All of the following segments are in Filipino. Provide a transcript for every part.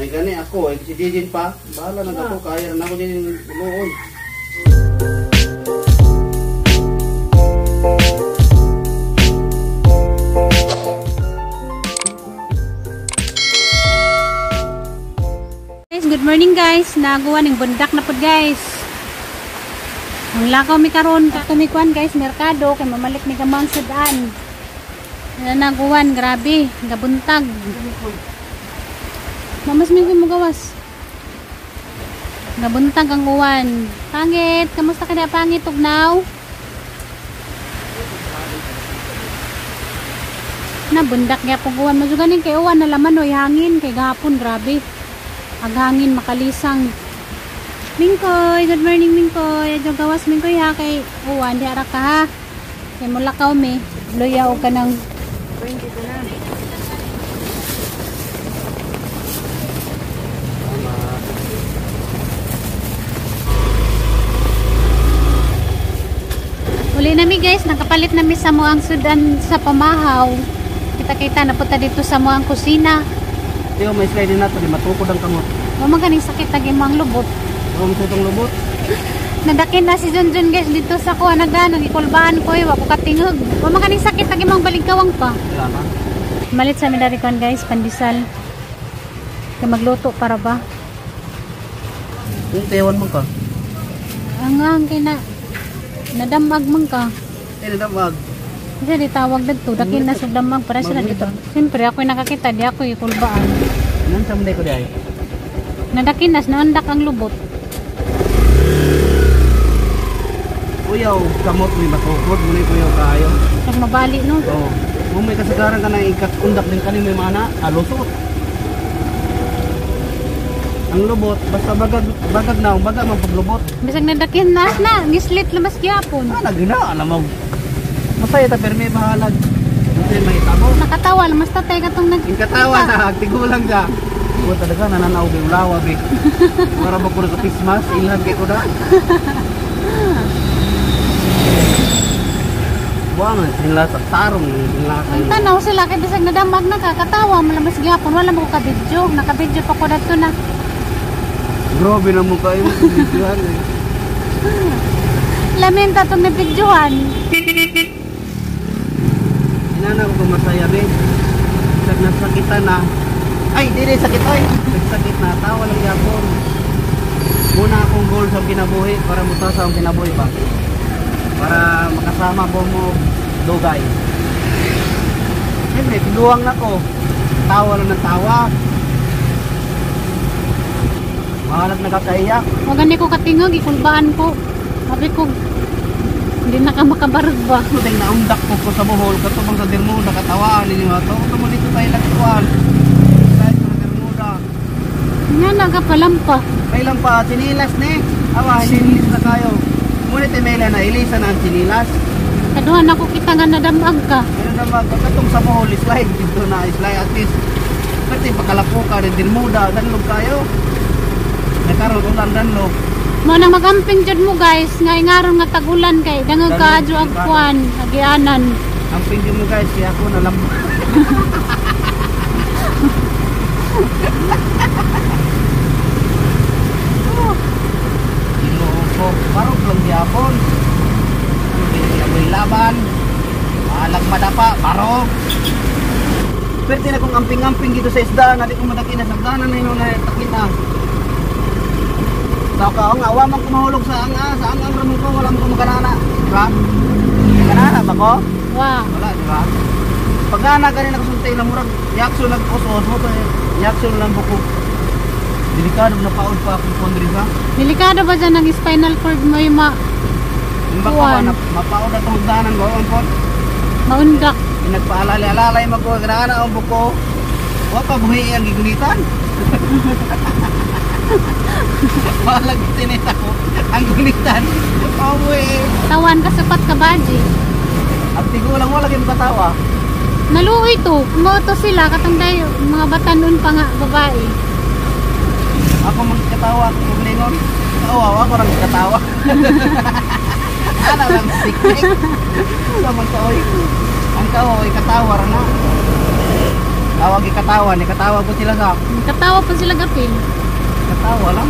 Ay gani ako, ay si Didin pa. Bahala na ako, kaya na ako din luon. Guys, good morning guys. Nagawa ng bundak na pod guys. Ang lakaw mi karon katumikuan guys, merkado kay mamalik ni gamang sudan. Nanaguan, grabe, gabuntag. Mamas mi mo gawas. Gabuntag ang uwan. Pangit, kamusta ka na pangit tugnaw? Na bundak gyapon uwan, masuganin kay uwan na laman oy hangin kay gahapon grabe. Aghangin makalisang. Mingkoy, good morning Mingkoy. Adyo gawas Mingkoy ha kay uwan di ara ka ha. Kay mulakaw mi, luya og kanang 20 na. Uli nami guys, nakapalit nami sa moang sudan sa pamahaw. Kita-kita na punta dito sa moang kusina. Tiyo, may slide na ito, di matukod ang kamot. Huwag maganing sakit lagi mang lubot. Huwag tutong lubot. Nadakin na si Junjun guys dito sa kuha na gano'n. Ikulbaan ko eh, wako katingog. Huwag maganing sakit lagi mang baligkawang pa. Wala na. Malit sa minarikuan guys, pandisal. Kaya magluto para ba? Yung tewan mo ka? Ang kaya na. Nadamag man ka. Nadamag. Kasi di tawag dito. Dakin na sa damag para sila dito. Siyempre ako nakakita. Di ako ikulbaan. Nan sa munday ko di ay? Nadakinas, naandak ang lubot. Kuyaw, kamot may matukod, muna kuyaw kayo. Pag mabali no? Oo. Kung may kasagaran ka na ikat-undak din kanin may mana, alusot. Ang lubot, basta bagag na, bagag mang paglubot. Bisag nadakin na, nislit lamas gyapon. Nagina, alam mo. Masaya ta, pero may mahalag. Kasi may tabo. Nakatawa, lamas tatay katong Yung katawa na, tigulang ka. Buat talaga nananaw bi ulawa bi. Para ba ko sa Christmas ilhan kay ko da. Buang sila sa tarong sila kay. Ang tanaw sila kay bisag nadamag nakakatawa malamas gyapon wala mo ka video, naka-video pa ko dadto na. Grabe na mo kayo videohan. Lamenta tong nabidyohan. Inana ko masaya bi. Sag nasakitan na. Ay, dili sakit oy. Sakit na tawa lang yapon. Muna akong goal sa kinabuhi para mutasa ang kinabuhi ba. Para makasama mo mo dugay. Siyempre, tinuwang na ko. Tawa lang ng tawa. Mahalag nakakaiyak. Wag gani ko katingog ikulbaan ko. Sabi ko hindi na ka makabarog ba. Kung naundak ko sa Bohol, katubang sa Dirmo nakatawaan ninyo ato. Tumo dito tayo lagkuan. Nga nagapalampa. May lang pa, sinilas ni. Awa, sinilas na kayo. Ngunit may na ilisa na ang sinilas. Kaduhan ako kita nga nadamag ka. Ano na magkatong sa Bohol, slide. Dito na slide at least. Pati pagkalapo ka rin din muda. Danlog kayo. Nagkaroon ulan danlog. Mo nang magamping jud mo guys. Nga ingaron nga tagulan kay. Dangag ka adyo ang kuwan. Agianan. Ang pingin mo guys, kaya ako nalam. Parang lang yapon. Ako'y laban. Malag madapa, parang. Pwede na kong amping-amping dito sa isda. Nadi kong madaki na sagdanan na yun na takita. Sa kaong awa man kumahulog sa ang ramon ko. Walang ko makanana. Diba? Makanana ba ko? Wow. Wala, diba? Pagana ganyan ako suntay na murag. Yakso nag-os-os mo. Yakso lang buko. Delikado na paod pa akong kondri ka. Delikado ba dyan ang spinal cord mo yung Yung baka ba, mapaod na itong hagdanan ko, ang pot. maundak? Yung nagpaalali-alalay magkagana ang buko. Huwag pa buhi ang gigunitan. Malag tinita ko ang gunitan. Oh, buhi. Tawan ka sapat ka baji. At tigulang wala kayong katawa. Naluoy to. Kumoto sila katong dayo. Mga batanon pa nga babae. Ako magkatawa ako maglingon. Oo, ako lang katawa. Ano lang sikik. Sama ka oy. Ang kaoy katawa ra na. Tawag ikatawa, ni katawa po sila sa Katawa pa sila gapil. katawa lang.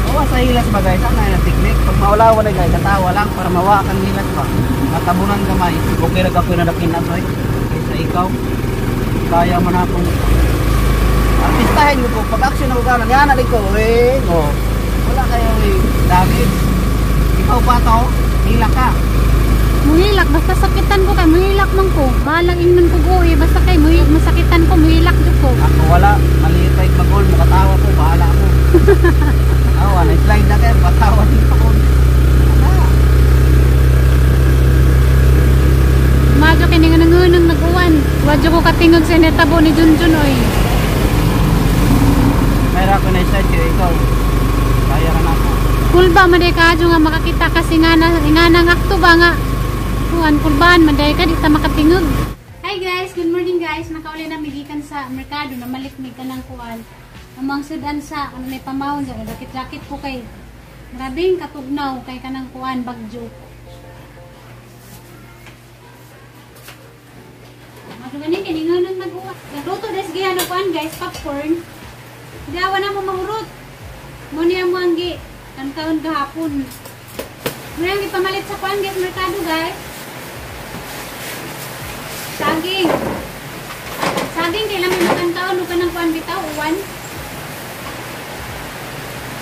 Awa sa hilas ba guys, ang na teknik. Pag maulawa na guys, katawa lang para mawakan hilas ba. Matabunan kamay. Okay na kapoy na napinas oy. Kaysa ikaw. Kaya mo na akong artistahin mo po. Pag action ako gano'n, yan nalig ko. Oh. Wala kayo damage. Ikaw pa to, hila ka. Muhilak, basta sakitan ko kay muhilak man ko. Balang ingnon ko goy, basta kay masakitan ko, muhilak jud ko. Ako wala, maliit pa yung mag-all, makatawa ko, bahala ako. Awa, na-slide na kayo, patawa din ako. Madyo kini nga nangunong nag-uwan. Wadyo ko katingog sa netabo ni Junjun oy. Mayroon ako na-slide kayo, ikaw. Kaya ka na ako. Kulba maday ka adyo nga makakita kasi nga nang akto ba nga. Kuan kulban maday ka di ta makatingog. Hi guys, good morning guys. Nakauli na migikan sa merkado na malikmig ka ng kuan. Amang sedan sa ano may pamawon sa jakit-jakit ko kay grabing katugnaw kay kanang kuan bagjo. Ganin kini ngunong nag-uwa. Nagluto des gihan og kuan guys, popcorn. Dawa na mo mahurot. Mo niya mo ang gi kan kaon gahapon. Murang ipamalit sa kuan guys merkado guys. Saging. Saging kailan may makan kaon ug kanang kuan bitaw uwan.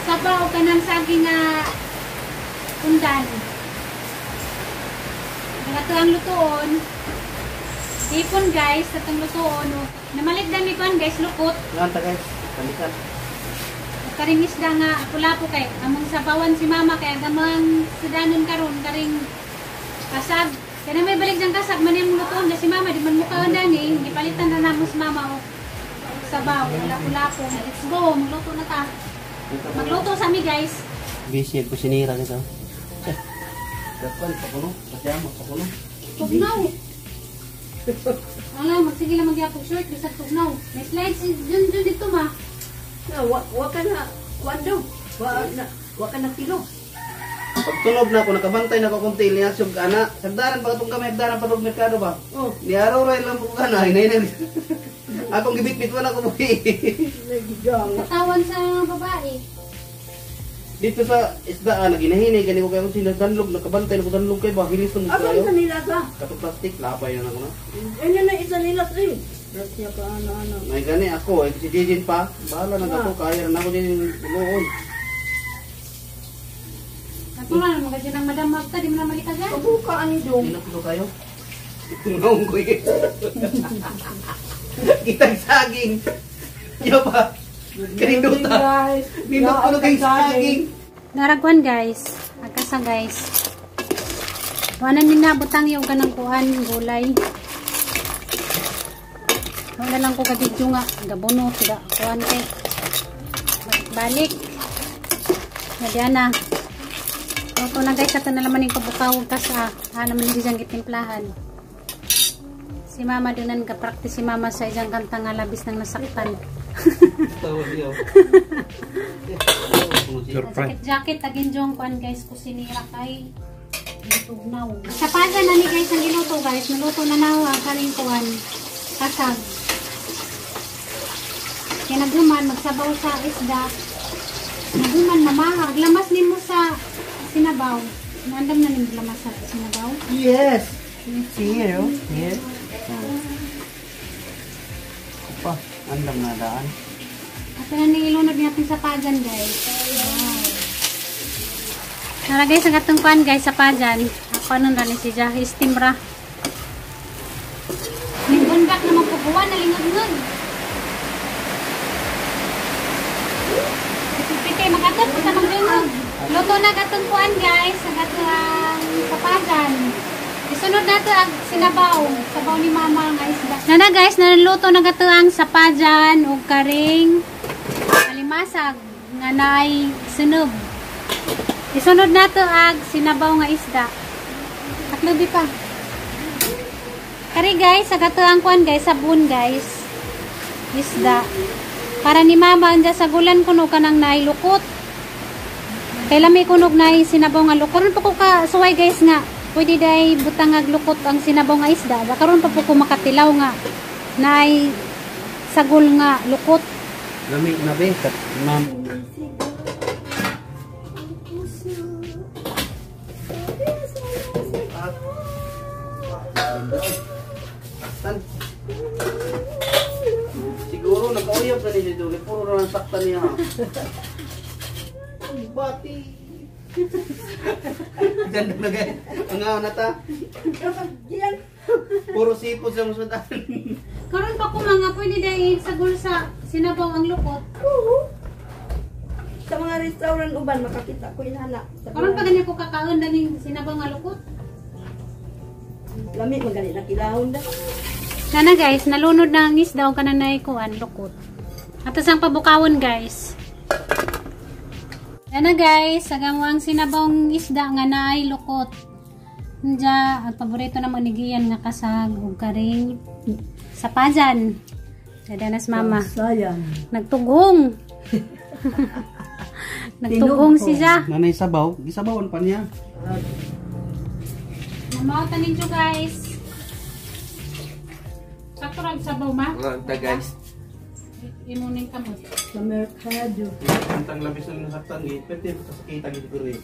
Sabaw kanang saging nga undan. Nato ang lutoon. Ipon guys, atong lutoon. Namalit dami kuan guys, lukot. Yan ta guys, kalikat. Karing isda nga pula po kay among sabawan si mama kay agamang sudanon karon karing kasag. Kaya may balik dang kasag man yung lutoon si mama di man mukaon dani, gipalitan na namo si mama og sabaw, wala pula po. Let's go, magluto na ta. Magluto sa mi guys. Busy ko sinira nito. Dapat pakulo, kasi amo pakulo. Tugnaw. Ala, magsige lang magyapog short bisag tugnaw. May slides dun dito ma. Wa ka na, wando. Wa ka na kilo. Pag tunog na ako, nakabantay na ako kung tili niya, siyog ana. Sagdaran pa itong kami, sagdaran pa itong merkado ba? Oh, Di araw-ray lang po ka na, hinay. Akong gibit-bit wala ko buhi. nagigang. Katawan sa babae. Dito sa isdaan, naginahinay, gani ko kayo kung sinadanlog, nakabantay na ko danlog kayo ba? Hilis na mo Abang kayo. sa nila ka. Katong plastic, lapay na ako na. Ano na isa nila rin. Rasya ka ano. May gani ako, si Jijin pa. Bahala na ako, kaya na ako din yung tuluon. Natural mo kasi nang madam magta, di mo na malitagan. Kabuka ani dong. Pinapilo kayo? Tungaw ko eh. Kitang saging. Iyo pa. Kaninduta. Guys. Nindot ko na kay saging. Naragwan guys. Agkasa guys. Wanan min na butang yung kanang kuhan gulay. Wala lang ko kadidyo nga gabono tiga kuhan kay. Balik. Nadya na. Luto na guys ato na naman yung kabukawag kas naman di siyang gitimplahan. Si mama dunan ka practice si mama sa isang kanta nga labis nang nasaktan. Tawa diyo. Jacket agin jong kuan guys kusinira kay tugnaw. Sa paga na ni guys ang giluto guys, naluto na nawa kaning kuan kasag. Kaya naghuman magsabaw sa isda. Naghuman mamahag lamas nimo sa sinabaw. Nandam na ning lamas sa sinabaw. Yes. Here. Here. Pa, andam na daan. At na ning ilunod natin sa pagan guys. Wow. Nara guys ang atong kuan guys sa pagan. Ako nun ra ni si Jahi steam ra. Ning bundak na magpupuan na lingod-ngod. Pipiti makatot sa maglingod. Luto na katong kuan guys, sa katong papagan. Isunod na to ang sinabaw, sabaw ni mama nga isda. Nana guys, naluto na kato ang sapajan ug karing alimasag nga naay sunog. Isunod na to ang sinabaw nga isda. Taklobi pa. Kari guys, sa kato ang kuan guys, sabon guys. Isda. Para ni mama anja sa gulan kuno kanang naay lukot. Kailan may kunog na sinabaw nga lukot. Karon pa ko ka suway guys nga. Pwede day butang nga lukot ang sinabaw nga isda. Karon pa po ko makatilaw nga. Naay sagol nga lukot. Lami na be, ma'am. Saktan. Siguro nag-uyab na ni Dugi, puro na saktan niya. Bati. Ganda na guys. Ang nga na ta. Puro sipot sa musudan. Karon pa ko mga pwede dahil sagol sa sinabaw ang lukot. Sa mga restaurant uban makakita ko inana. Karon pa ganyan ko kakaon daning sinabaw nga lukot. Lami magali na kilahon da. Sana guys, nalunod na ang isda o kananay kuan lukot. Atas ang pabukawon guys. Sana guys, sagamwang sinabawng isda nga naay lukot. Nja, ang paborito na manigiyan nga kasag ug karing sapajan. Dadanas mama. Sayang. Nagtugong. Nagtugong siya. Nanay sabaw, gisabawan pa niya. Mamawatan ninyo guys. Sakurag sabaw ma. Mga guys. Imunin ka mo. Sa merkado. Antang labis na nasaktan, pwede kasakita gito ko rin.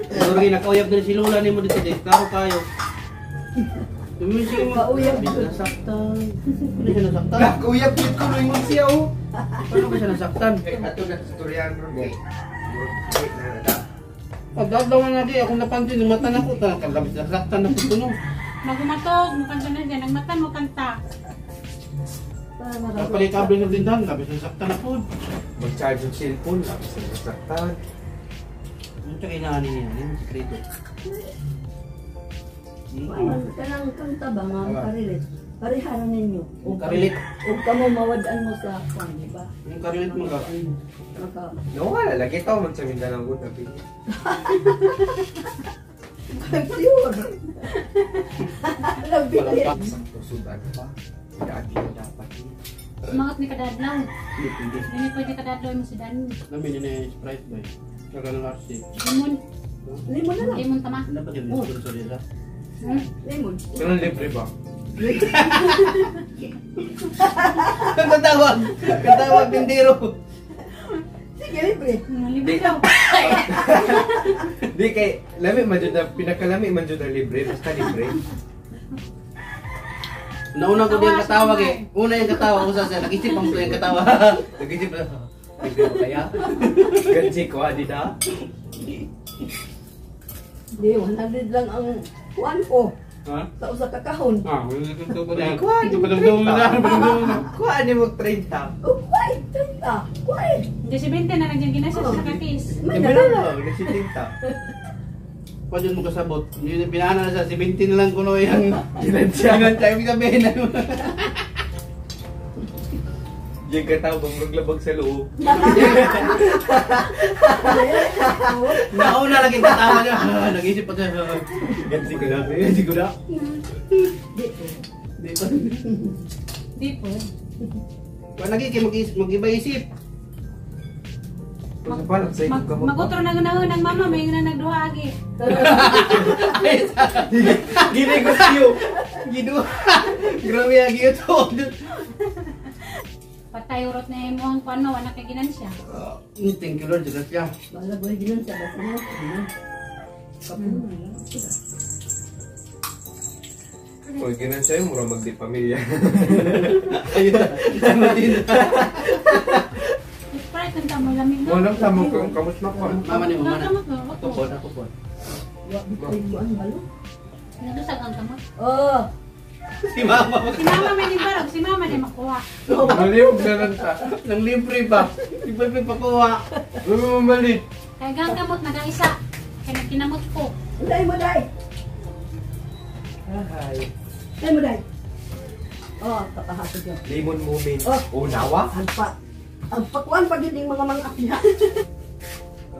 Sorry, nakauyab din si Lola ni mo dito dito. Karo kayo. Tumisig mo. Kauyab Hindi dito. siya nasaktan. Hindi siya nasaktan. Uyab yun ko rin mo siya oh. Paano ba siya nasaktan? Ato na tutorial ron kay. Pagdadlaw na di, akong napansin, yung mata na ko. Labis nasaktan na po. Magumatog, mukanta na dyan. Ang mata mo kanta. Kapalikable na din dyan, labis nasaktan na po. Mag-charge yung cellphone, lapis na nasaktan. Ano siya kailangan niya? Ano yung sekreto? Kanang kanta ba nga makarilit? Pariharan ninyo. Yung karilit. Kung kamo mawadaan mo sa kwan, di ba? Yung karilit mo ka. Maka Nawala, lagi tao magsaminda ng good na pili. pure. Labi ka. Palapak sa tusudan pa. Hindi dapat yun. Sumangat ni kadadlaw. Hindi. Hindi pwede kadadlaw mo si Dani. Namin yun eh, Sprite ba eh. Saka ng RC. Limon. Limon na lang. Limon tama. Ano ba yun? Sponsor nila? Limon. Pero libre ba? Katawag! Katawag tindiro! Sige, libre. Libre daw. Di kay, lami man dyan na, pinakalami man dyan na libre, basta libre. Nauna ko din yung katawag eh. Una yung katawag ko sa nag-isip ang yung katawag. Nag-isip na, libre ba kaya? Gansi ko, adi na? Di, 100 lang ang kuan ko. Ha? Sa usa ka kahon. Ah, wala kang ito pa na. Kuha, Ito pa na. Kuha ni mo 30. Oh, why? Tenta. Why? Hindi si Bente na nandiyan ginasa sa kakis. May Libre dala. na, nagsi 30. Pwede mo kasabot. Yun, pinana na sa 17 na lang kuno yung ginansya. Ginansya, ibig sabihin na. Yung katawag maglabag sa loob. Nauna lagi yung katawag niya. Nag-isip pa siya. Gansi ko na. Hindi ko na. Di. Dito. Di po. Kung mag-iba isip. Kung sa palag sa ikong kamot. Magutro na gunahon ng mama. May na nagduha agi. Gini ko siyo. Gido. Grabe ang ito. Patay urot na imo ang pano. Wala kay ginansya. Thank you Lord. Jagat siya. Bala boy ginan sa basa mo. Kapunan lang. Huwag ginan sa'yo, mura magdi pamilya. Ayun na. Tama din. Sprite ang tamo lamig na. Walang tamo ko ang kamot na ko. Mama ni mo mana. Kamot mo. Ako po, ako po. Wa bitay mo ang balo. Nagdusag ang kamot. Oh. Si mama. Si mama may nagbarog. Si mama di makuha. Maliwag na lang ta. Nang libre ba? Libre pa kuha. Huwag mo mamalit. Kaya gang kamot nag-isa. Kaya nagkinamot ko. Dai mo dai. Hi. Dai mo dai. Oh, kapahasod yun. Lemon moment. Oh. Unawa? Ang pakuan pa din yung mga akya.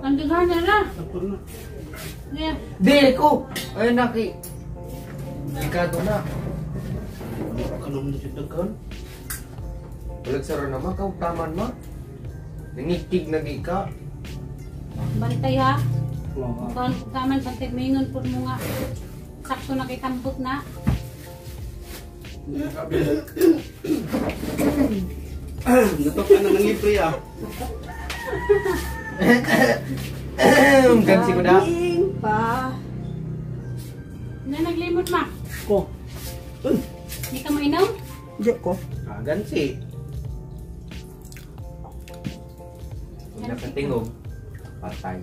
Ang dughan na na. Yeah. Di ko! Ayun na ki. Ikado na. Kanong siya daghan? Walang saro naman, kautaman ma. Nangitig na ka. Bantay ha. Wow. Kung kaman pantay mingon po mo nga. Sakto na kay tambot na. Gutok ka na ng libre ah. Gansi ko da. Ding pa. Na naglimot ma. Ko. Hindi ka mainom? Di ko. Ah, gansi. Huwag nakatingog. Patay.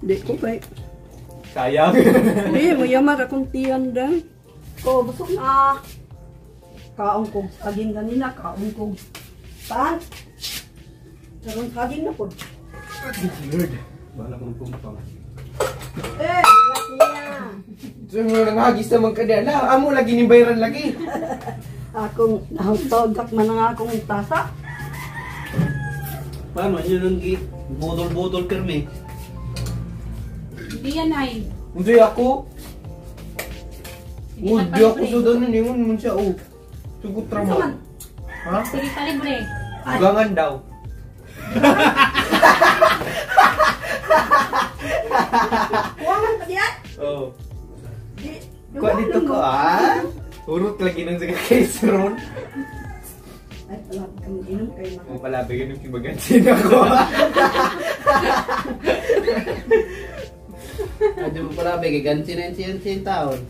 Di ko kay. Sayang. Di mo yamar akong tiyan dan. Ko busog na. Kaong ko saging ganina, kaong ko. Saan? Karon saging na po. Lord. Bala kong pumpang. Lahat niya. So, nangagis naman ka na. Amo lagi ni Bayran lagi. Akong nahutogak man ang akong tasa. Paano yun yung budol-budol pirmi? Hindi yan ay. Unsay ako. Sige Di ako sudan na ningon mo siya. Sugot Ano trabaho. man? Ha? Sige kalibre. Ugangan daw. Kuwangan pa diyan? Oo. Di. Kuha dito ko Urot lagi nang sa case ron. Ay, wala kang inom kay mga. Mo pala bigyan ng kibagansin ako. Adi mo pala bigay gansi na yung taon.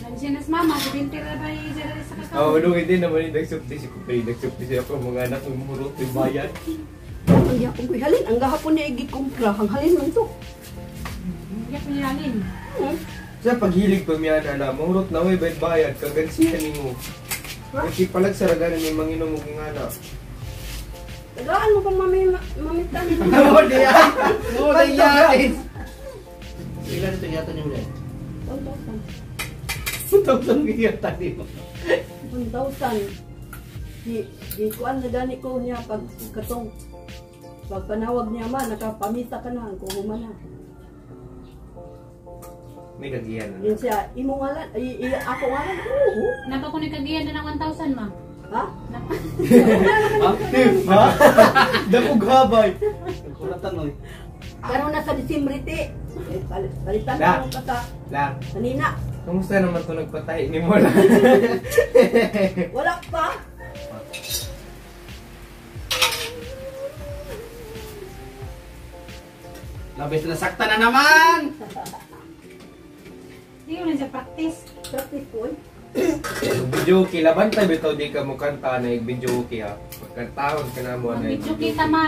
Nandiyan na mama. Subintir na ba yung dyan sa kakao? Oo, nung hindi naman yung nagsupti si Kupay. Nagsupti siya ako mga anak ng murot ng bayan. Hindi ako ko'y halin. Ang gahapon niya igi-kumpra. Ang halin man to. Hindi ako nilalin. Sa paghilig pa miya na murot na may bayad bayad. Kagansihan ni mo. Kasi palag saraganan yung manginom mo kong anak. Tagaan mo kung mamitan. Oo, di yan. Oo, di yan. Ilan ito yata niyo ulit? 1,000. 1,000 gigata di mo. 1,000. Di kuan na gani ko niya pag katong pag panawag niya man, nakapamita ka na, kung humana. May kagiyan na. Yun siya, imo ngalan, ako ngalan, oo. Napa ko nagkagiyan na ng 1,000 ma. Ha? Napa. Ha? Dakog habay. Kulatan mo. Karon na sa Disimbrite. Palitan La. ko ka sa La, kanina. kamusta naman ito nagpatahi ni mo lang? Wala pa. Labis na sakta na naman! Hindi ko na siya practice. Practice ko eh. Video okay, laban tayo bitaw di ka mo kanta na video okay ha. Pagkantahon ka na mo na Mag-video kita ma.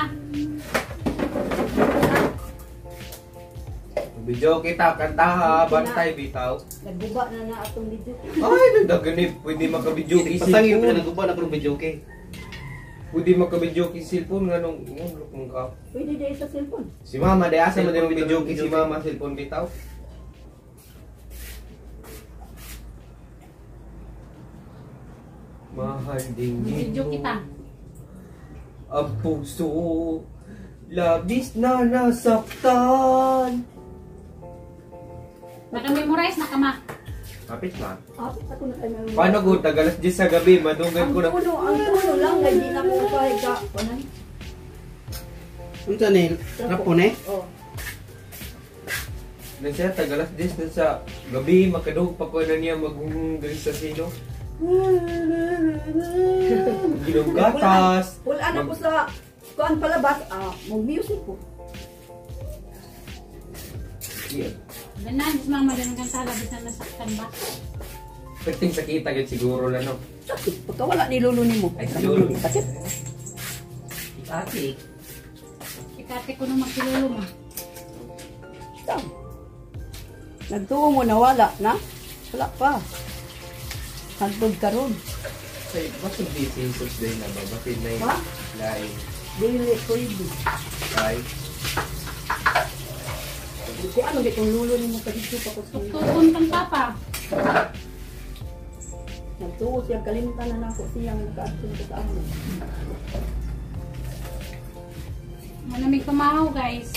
Video kita, kanta ha, bantay bitaw. Nagbuba na atong video. Ay, nagdaganip, pwede makabidyo kay Pasangin ko na cellphone. nagkupa na kung video okay. Pwede makabidyo kay cellphone nga nung ka. Pwede dahil sa cellphone. Si mama, di asa man yung video kay si Video mama cellphone bitaw. Mahal din Mag-video dito. kita. Ang puso, labis na nasaktan. Naka-memorize na ka ma. Kapit na. Apit ako na kayo. Paano ko, tagalas 10 sa gabi, madunggan Ang ko na. tulo lang, hindi na mo kahit ka. Ano? Unsa ni? Rapon eh? Oh. Na siya, tagalas 10 na sa gabi, makadug pa ko na niya magunggal sa sino. Ginong gatas. Wala na ko sa kuan palabas. Mag-music ko. Yeah. Ganan, mas mama din ang kanta. Labis na nasaktan ba? Pagting sakita agad siguro lang, no? Sakit. Pagka wala ni lolo ni mo. Ay, si lolo. Sakit. Ati. Ikate ko nung magsilolo ma. Ikaw. Nagtuo mo na wala na? Wala pa. Hantod ka ron. Say, bakit di sinsos din na ba? Bakit na yung Ha? laing? Dili ko yun. Ay, Kung ano di kung lulo ni mo kadito pa ko sa Tuktukon kang papa. nagtuo siya kalimutan na nako siyang nakaatun ko sa amo. Manamig kumahaw guys.